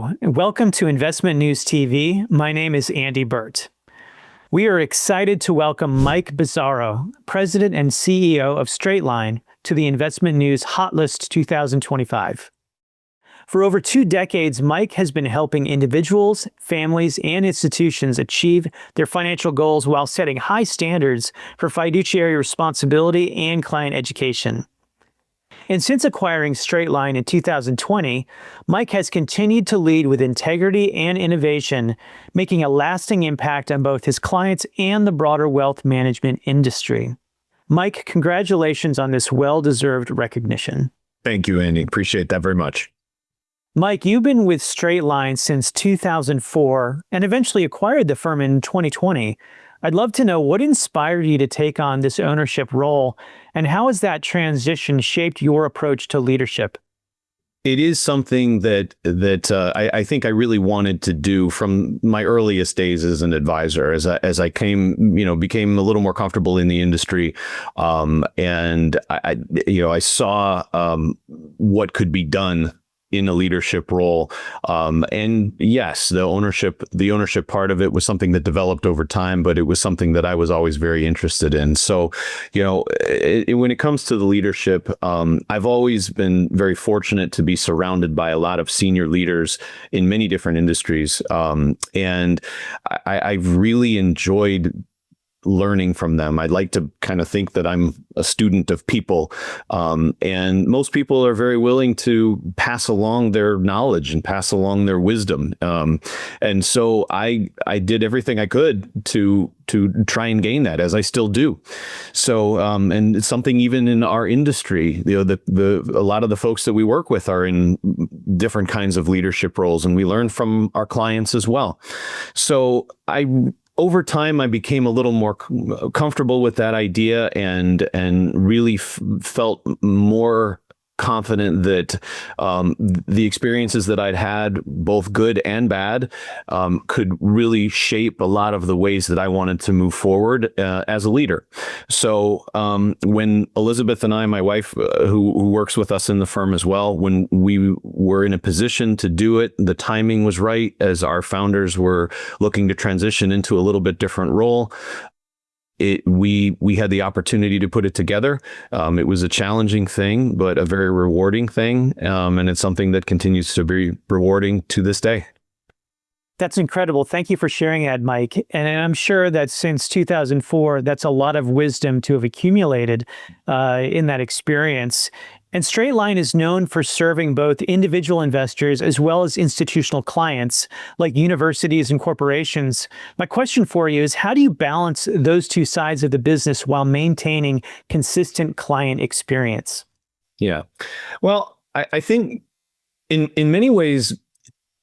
Hello, and welcome to Investment News TV. My name is Andy Burt. We are excited to welcome Mike Bisaro, President and CEO of Straightline, to the Investment News Hot List 2025. For over 2 decades, Mike has been helping individuals, families, and institutions achieve their financial goals while setting high standards for fiduciary responsibility and client education. And since acquiring Straightline in 2020, Mike has continued to lead with integrity and innovation, making a lasting impact on both his clients and the broader wealth management industry. Mike, congratulations on this well-deserved recognition. Thank you, Andy. Appreciate that very much. Mike, you've been with Straightline since 2004 and eventually acquired the firm in 2020. I'd love to know what inspired you to take on this ownership role, and how has that transition shaped your approach to leadership? It is something that I think I really wanted to do from my earliest days as an advisor, as I became a little more comfortable in the industry, and I saw what could be done in a leadership role. And yes, the ownership part of it was something that developed over time, but it was something that I was always very interested in. So, when it comes to the leadership, I've always been very fortunate to be surrounded by a lot of senior leaders in many different industries. And I've really enjoyed learning from them. I'd like to kind of think that I'm a student of people. And most people are very willing to pass along their knowledge and pass along their wisdom. And so I did everything I could to try and gain that, as I still do. So, and it's something even in our industry, a lot of the folks that we work with are in different kinds of leadership roles, and we learn from our clients as well. So over time, I became a little more comfortable with that idea and really felt more confident that the experiences that I'd had, both good and bad, could really shape a lot of the ways that I wanted to move forward as a leader. So when Elizabeth and I, my wife, who works with us in the firm as well, when we were in a position to do it, the timing was right as our founders were looking to transition into a little bit different role. We had the opportunity to put it together. It was a challenging thing, but a very rewarding thing. And it's something that continues to be rewarding to this day. That's incredible. Thank you for sharing that, Mike. And I'm sure that since 2004, that's a lot of wisdom to have accumulated in that experience. And Straightline is known for serving both individual investors as well as institutional clients like universities and corporations. My question for you is, how do you balance those two sides of the business while maintaining consistent client experience? Yeah. Well, I think in many ways,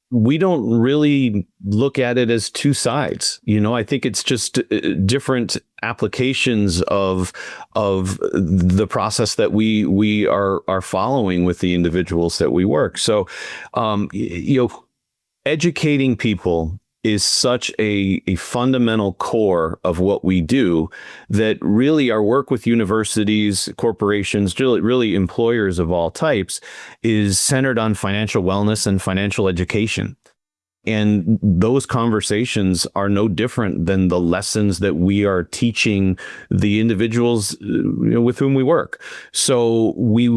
we don't really look at it as two sides. I think it's just different applications of the process that we are following with the individuals that we work. So, educating people is such a fundamental core of what we do that really our work with universities, corporations, really employers of all types is centered on financial wellness and financial education. And those conversations are no different than the lessons that we are teaching the individuals with whom we work. So we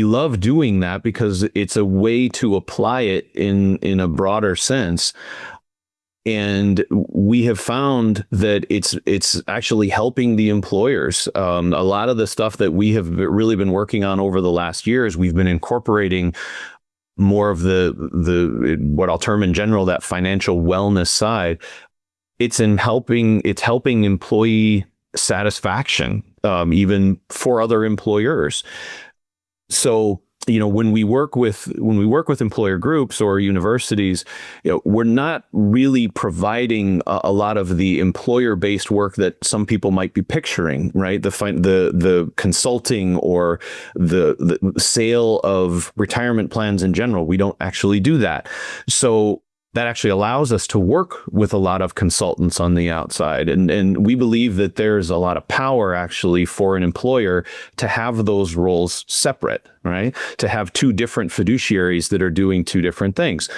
love doing that because it's a way to apply it in a broader sense. And we have found that it's actually helping the employers. A lot of the stuff that we have really been working on over the last years, we've been incorporating more of the what I'll term in general that financial wellness side. It's helping employee satisfaction, even for other employers. So, when we work with employer groups or universities, we're not really providing a lot of the employer-based work that some people might be picturing, right? The consulting or the sale of retirement plans in general. We don't actually do that. So that actually allows us to work with a lot of consultants on the outside. And we believe that there's a lot of power actually for an employer to have those roles separate, right? To have two different fiduciaries that are doing two different things.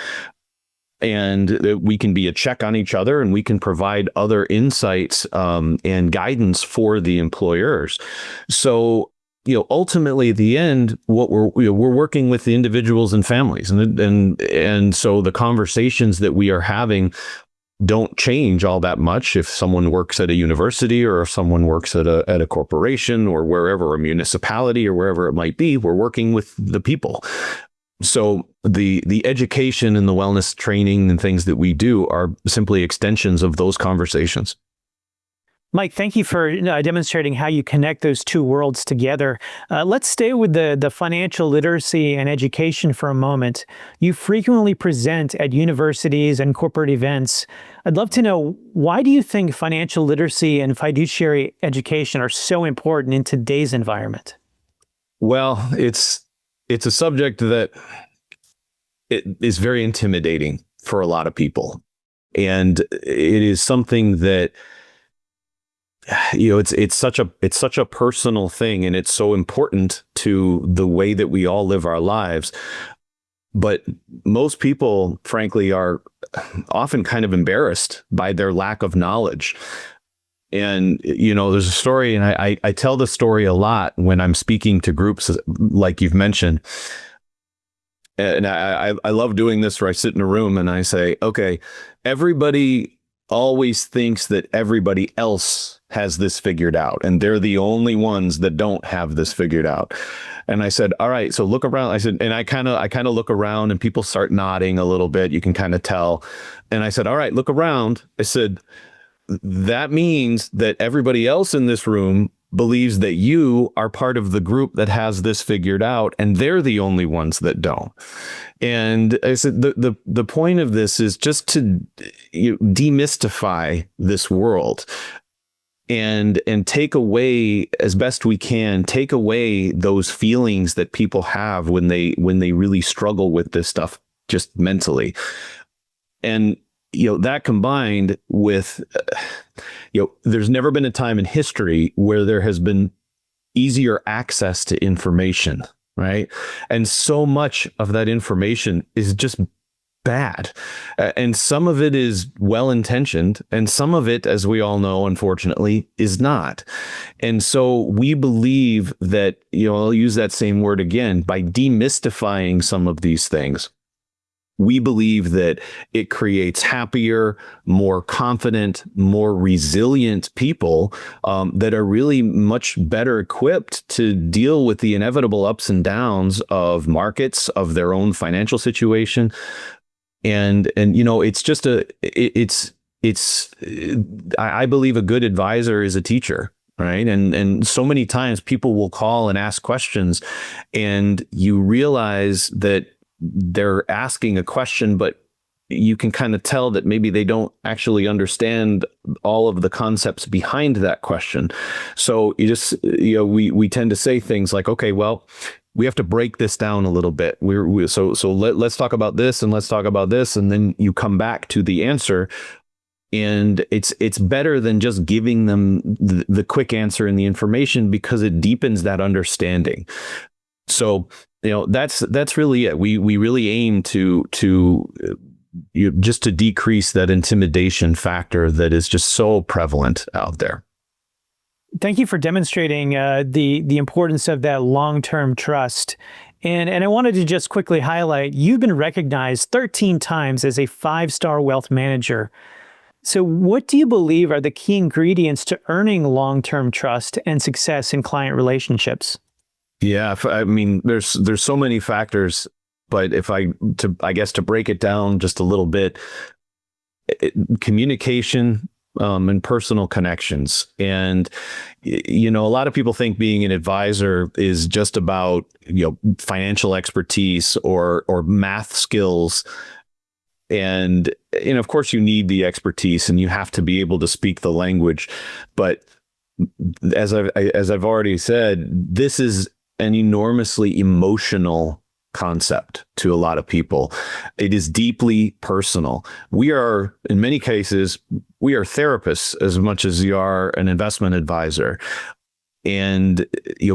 And we can be a check on each other, and we can provide other insights and guidance for the employers. So, ultimately, at the end, what we're working with the individuals and families, and so the conversations that we are having don't change all that much if someone works at a university or if someone works at a corporation or wherever, a municipality or wherever it might be. We're working with the people. So the education and the wellness training and things that we do are simply extensions of those conversations. Mike, thank you for demonstrating how you connect those two worlds together. Let's stay with the financial literacy and education for a moment. You frequently present at universities and corporate events. I'd love to know, why do you think financial literacy and fiduciary education are so important in today's environment? Well, it's a subject that it is very intimidating for a lot of people. And it is something that, it's such a personal thing, and it's so important to the way that we all live our lives. But most people, frankly, are often kind of embarrassed by their lack of knowledge. And, there's a story, and I tell the story a lot when I'm speaking to groups, like you've mentioned. And I love doing this, where I sit in a room and I say, okay, everybody always thinks that everybody else has this figured out, and they're the only ones that don't have this figured out. And I said, all right, so look around. I said, and I kind of look around, and people start nodding a little bit. You can kind of tell. And I said, all right, look around. I said, that means that everybody else in this room believes that you are part of the group that has this figured out, and they're the only ones that don't. And I said, the point of this is just to demystify this world and take away, as best we can, take away those feelings that people have when they really struggle with this stuff just mentally. And that combined with, there's never been a time in history where there has been easier access to information, right? And so much of that information is just bad. And some of it is well-intentioned, and some of it, as we all know, unfortunately, is not. And so we believe that, I'll use that same word again, by demystifying some of these things, we believe that it creates happier, more confident, more resilient people that are really much better equipped to deal with the inevitable ups and downs of markets, of their own financial situation. And it's just I believe a good advisor is a teacher. Right. And so many times people will call and ask questions, and you realize that they're asking a question, but you can kind of tell that maybe they don't actually understand all of the concepts behind that question. So we tend to say things like, okay, well, we have to break this down a little bit. Let's talk about this, and let's talk about this. And then you come back to the answer. And it's better than just giving them the quick answer and the information, because it deepens that understanding. So, that's really it. We really aim to just to decrease that intimidation factor that is just so prevalent out there. Thank you for demonstrating the importance of that long-term trust. And I wanted to just quickly highlight, you've been recognized 13 times as a 5-star wealth manager. So what do you believe are the key ingredients to earning long-term trust and success in client relationships? Yeah, I mean, there's so many factors, but I guess to break it down just a little bit, communication and personal connections. And, a lot of people think being an advisor is just about, financial expertise or math skills. And, of course you need the expertise, and you have to be able to speak the language. But as I've already said, this is an enormously emotional concept to a lot of people. It is deeply personal. We are, in many cases, we are therapists as much as you are an investment advisor. And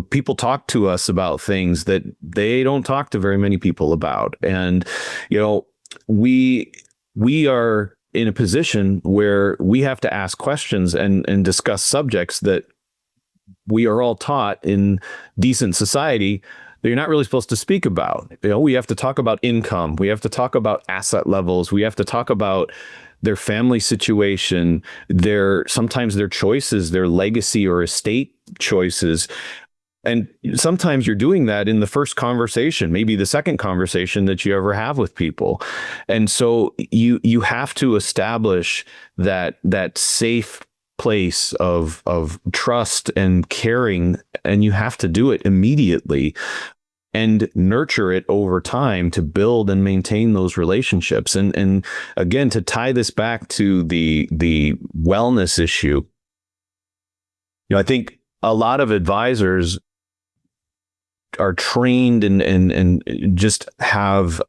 people talk to us about things that they don't talk to very many people about. And we are in a position where we have to ask questions and discuss subjects that we are all taught in decent society that you're not really supposed to speak about. We have to talk about income. We have to talk about asset levels. We have to talk about their family situation, sometimes their choices, their legacy or estate choices. And sometimes you're doing that in the first conversation, maybe the second conversation that you ever have with people. And so you have to establish that safe place of trust and caring, and you have to do it immediately and nurture it over time to build and maintain those relationships. And again, to tie this back to the wellness issue, I think a lot of advisors are trained and just have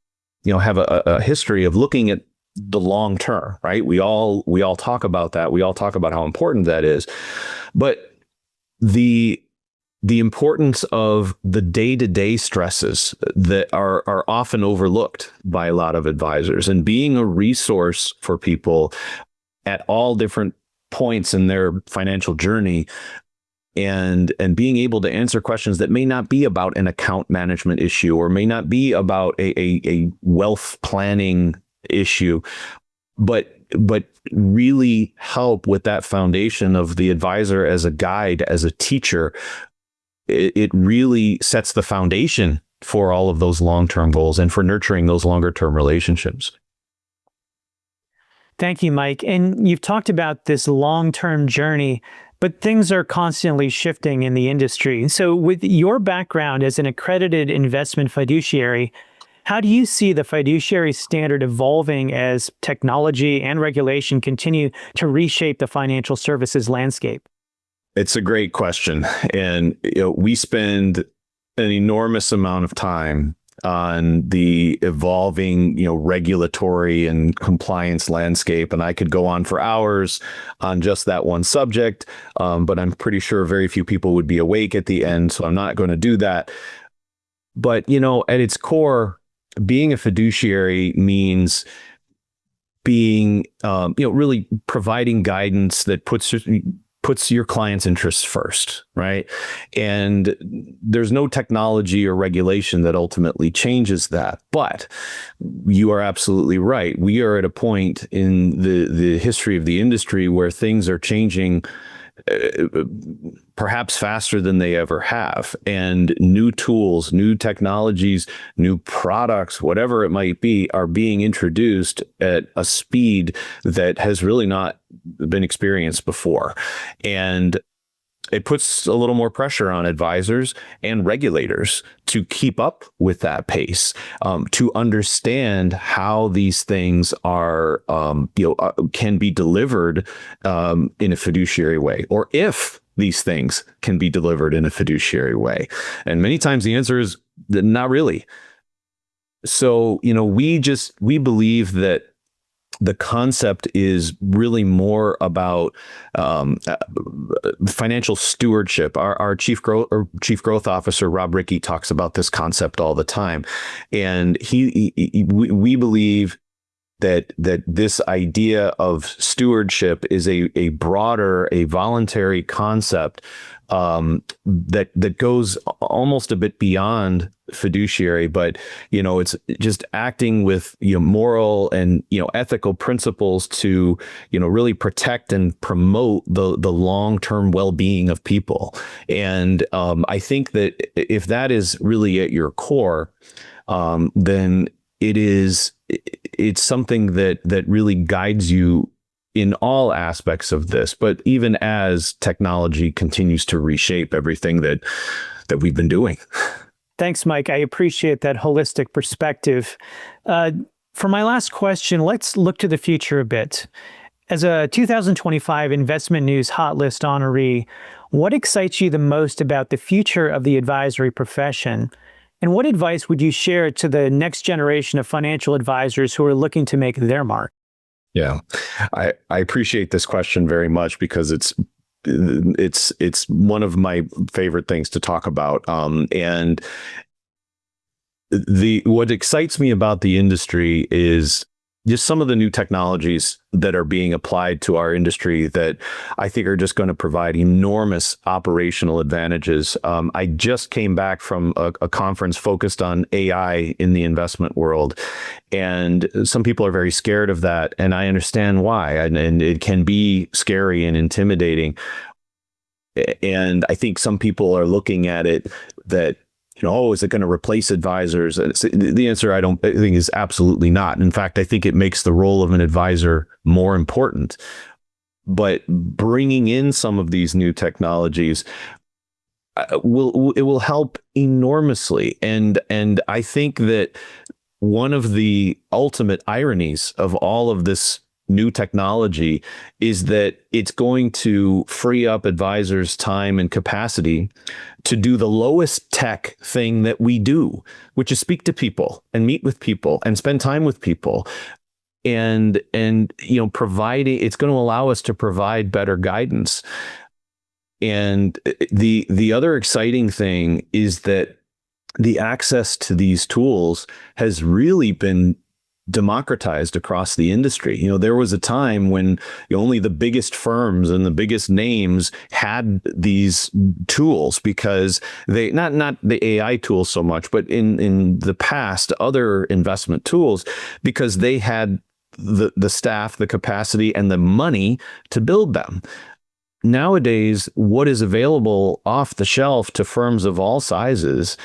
a history of looking at the long term, right? We all talk about that. We all talk about how important that is. But the importance of the day-to-day stresses that are often overlooked by a lot of advisors, and being a resource for people at all different points in their financial journey, and being able to answer questions that may not be about an account management issue or may not be about a wealth planning issue, but really help with that foundation of the advisor as a guide, as a teacher. It really sets the foundation for all of those long-term goals and for nurturing those longer-term relationships. Thank you, Mike. And you've talked about this long-term journey, but things are constantly shifting in the industry. So with your background as an accredited investment fiduciary, how do you see the fiduciary standard evolving as technology and regulation continue to reshape the financial services landscape? It's a great question. And we spend an enormous amount of time on the evolving, regulatory and compliance landscape. And I could go on for hours on just that one subject, but I'm pretty sure very few people would be awake at the end, so I'm not going to do that. But, at its core, being a fiduciary means being, really providing guidance that puts your client's interests first, right? And there's no technology or regulation that ultimately changes that. But you are absolutely right. We are at a point in the history of the industry where things are changing perhaps faster than they ever have. And new tools, new technologies, new products, whatever it might be, are being introduced at a speed that has really not been experienced before. And it puts a little more pressure on advisors and regulators to keep up with that pace, to understand how these things are, can be delivered in a fiduciary way, or if these things can be delivered in a fiduciary way. And many times the answer is not really. So, we believe that the concept is really more about financial stewardship. Our chief growth officer, Rob Rickey, talks about this concept all the time, and we believe that this idea of stewardship is a broader, a voluntary concept that goes almost a bit beyond fiduciary, but it's just acting with moral and ethical principles to really protect and promote the long-term well-being of people. And I think that if that is really at your core, then it's something that really guides you in all aspects of this. But even as technology continues to reshape everything that we've been doing. Thanks, Mike. I appreciate that holistic perspective. For my last question, let's look to the future a bit. As a 2025 Investment News Hot List honoree, what excites you the most about the future of the advisory profession? And what advice would you share to the next generation of financial advisors who are looking to make their mark? Yeah, I appreciate this question very much because it's one of my favorite things to talk about. And what excites me about the industry is just some of the new technologies that are being applied to our industry that I think are just going to provide enormous operational advantages. I just came back from a conference focused on AI in the investment world, and some people are very scared of that, and I understand why, and it can be scary and intimidating. And I think some people are looking at it that, oh, is it going to replace advisors? And the answer I think is absolutely not. In fact, I think it makes the role of an advisor more important. But bringing in some of these new technologies will help enormously. And I think that one of the ultimate ironies of all of this new technology is that it's going to free up advisors' time and capacity to do the lowest tech thing that we do, which is speak to people and meet with people and spend time with people. And providing, it's going to allow us to provide better guidance. And the other exciting thing is that the access to these tools has really been democratized across the industry. There was a time when only the biggest firms and the biggest names had these tools because they not the AI tools so much, but in the past, other investment tools, because they had the staff, the capacity, and the money to build them. Nowadays, what is available off the shelf to firms of all sizes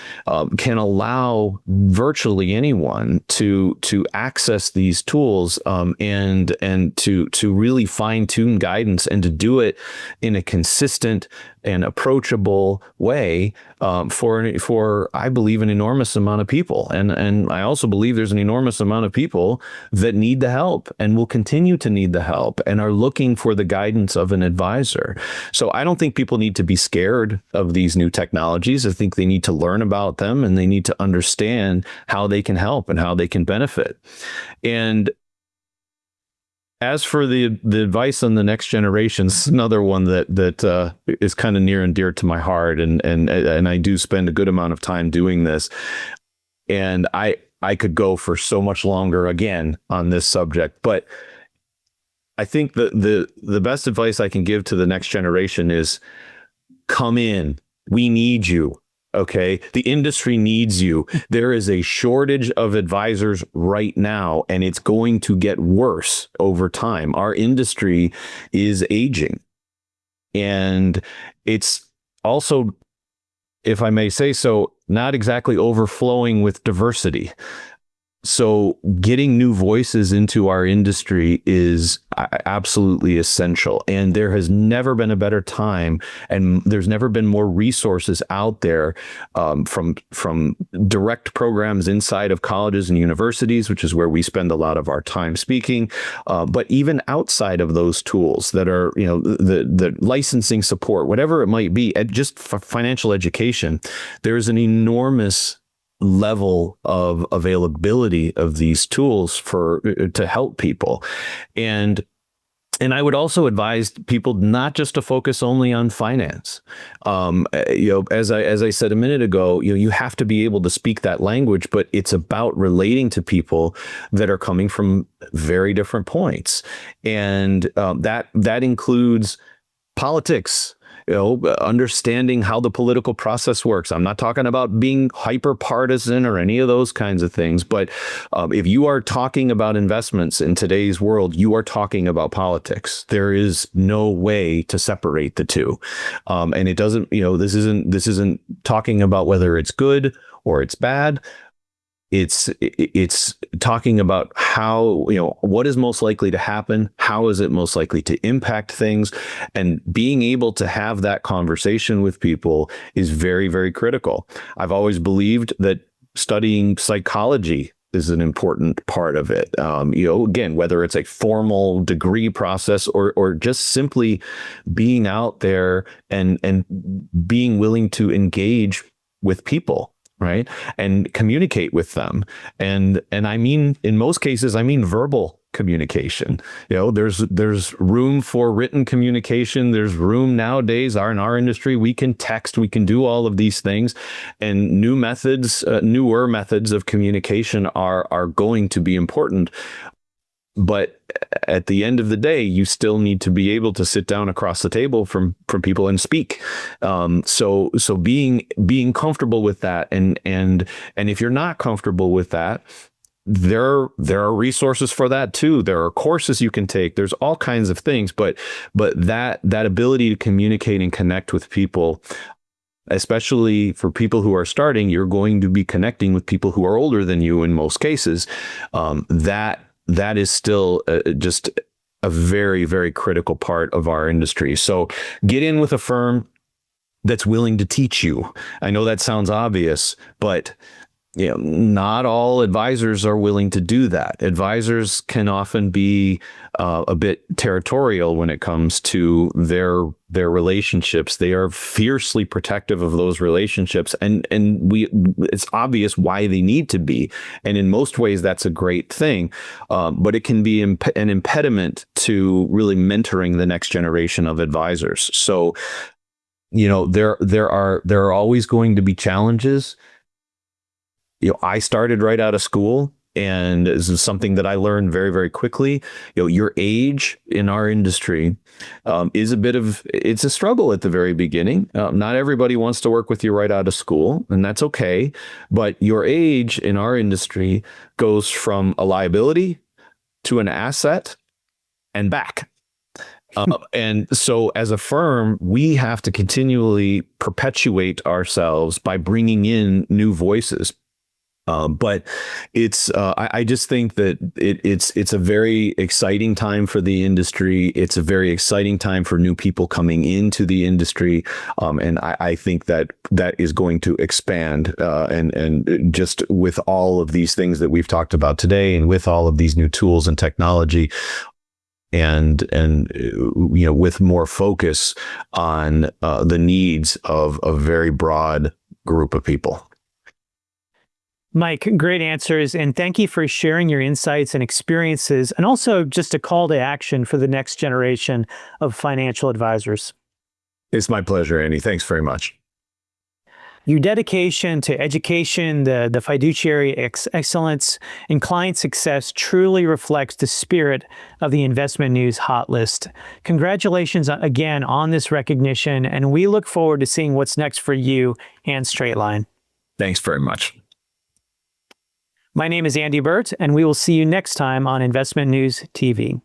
can allow virtually anyone to access these tools and to really fine tune guidance and to do it in a consistent and approachable way for I believe an enormous amount of people, and I also believe there's an enormous amount of people that need the help and will continue to need the help and are looking for the guidance of an advisor. So I don't think people need to be scared of these new technologies. I think they need to learn about them and they need to understand how they can help and how they can benefit. And as for the advice on the next generation, this is another one that is kind of near and dear to my heart, and I do spend a good amount of time doing this, and I could go for so much longer again on this subject, but I think the best advice I can give to the next generation is come in. We need you. Okay. The industry needs you. There is a shortage of advisors right now, and it's going to get worse over time. Our industry is aging, and it's also, if I may say so, not exactly overflowing with diversity. So getting new voices into our industry is absolutely essential. And there has never been a better time, and there's never been more resources out there from direct programs inside of colleges and universities, which is where we spend a lot of our time speaking, but even outside of those tools that are, the licensing support, whatever it might be, just for financial education, there's an enormous level of availability of these tools to help people. And I would also advise people not just to focus only on finance. As I said a minute ago, you have to be able to speak that language, but it's about relating to people that are coming from very different points. And that includes politics, understanding how the political process works. I'm not talking about being hyper partisan or any of those kinds of things, but if you are talking about investments in today's world, you are talking about politics. There is no way to separate the two. And it doesn't, this isn't talking about whether it's good or it's bad. It's talking about how, what is most likely to happen, how is it most likely to impact things, and being able to have that conversation with people is very, very critical. I've always believed that studying psychology is an important part of it. Again, whether it's a formal degree process or just simply being out there and being willing to engage with people. right? And communicate with them. And I mean, in most cases, I mean verbal communication. There's room for written communication. There's room nowadays in our industry. We can text, we can do all of these things, and newer methods of communication are going to be important. But at the end of the day, you still need to be able to sit down across the table from people and speak. So being comfortable with that, and if you're not comfortable with that, there are resources for that too. There are courses you can take. There's all kinds of things, but that ability to communicate and connect with people, especially for people who are starting, you're going to be connecting with people who are older than you in most cases. That is still just a very, very critical part of our industry. So get in with a firm that's willing to teach you. I know that sounds obvious, but not all advisors are willing to do that. Advisors can often be a bit territorial when it comes to their relationships. They are fiercely protective of those relationships, and it's obvious why they need to be. And in most ways, that's a great thing, but it can be an impediment to really mentoring the next generation of advisors. So, there are always going to be challenges. I started right out of school, and this is something that I learned very, very quickly. Your age in our industry is it's a struggle at the very beginning. Not everybody wants to work with you right out of school, and that's okay. But your age in our industry goes from a liability to an asset and back. And so as a firm, we have to continually perpetuate ourselves by bringing in new voices. But I just think that it's a very exciting time for the industry. It's a very exciting time for new people coming into the industry. And I think that is going to expand. And just with all of these things that we've talked about today, and with all of these new tools and technology, and with more focus on the needs of a very broad group of people. Mike, great answers, and thank you for sharing your insights and experiences, and also just a call to action for the next generation of financial advisors. It's my pleasure, Andy. Thanks very much. Your dedication to education, the fiduciary excellence, and client success truly reflects the spirit of the Investment News Hot List. Congratulations again on this recognition, and we look forward to seeing what's next for you and Straight Line. Thanks very much. My name is Andy Burt, and we will see you next time on Investment News TV.